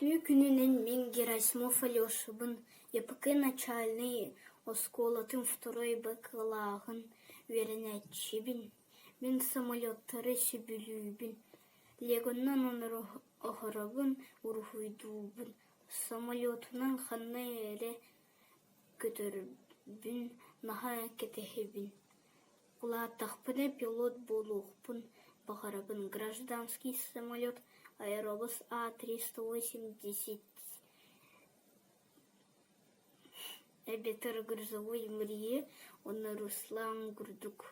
Күнүнен мен Герасимов Алешыбын, ЕПК начальный осколотын второй Б клағын веренәтчебін. Мен самолеттары сөбілубін. Легоннан оныр оғырабын, урхуйдубын. Самолетынан қанны әрі көтірбін, наға кетехебін. Құлаттақпыны пилот болуқпын, бағарабын. Гражданский самолет Аэробус А-380. Эбетер грузовой Мрие, он Руслан Гурдук.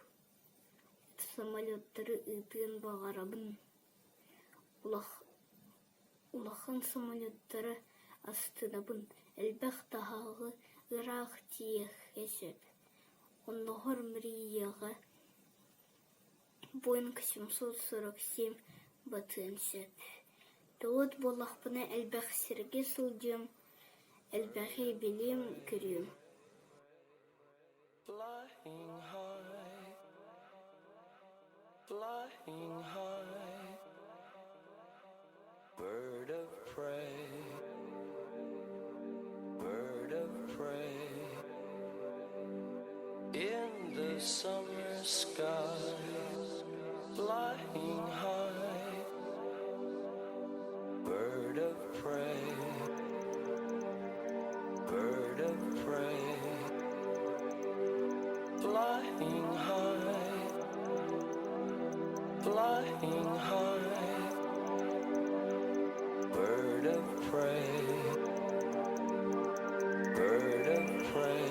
Самолеттары ытын бағарабын. Улахан самолеттары астынабын. Әлбәқ тағағы ұрақ тиек есеп. Оннығыр Мриеға Boeing 747 батын сәп. Пилот болақпыны әлбәқ серге сұлдым, әлбәқи білем көрем. Flying high, bird of prey, in the summer sky, flying high, bird of prey, flying high, bird of prey, bird of prey.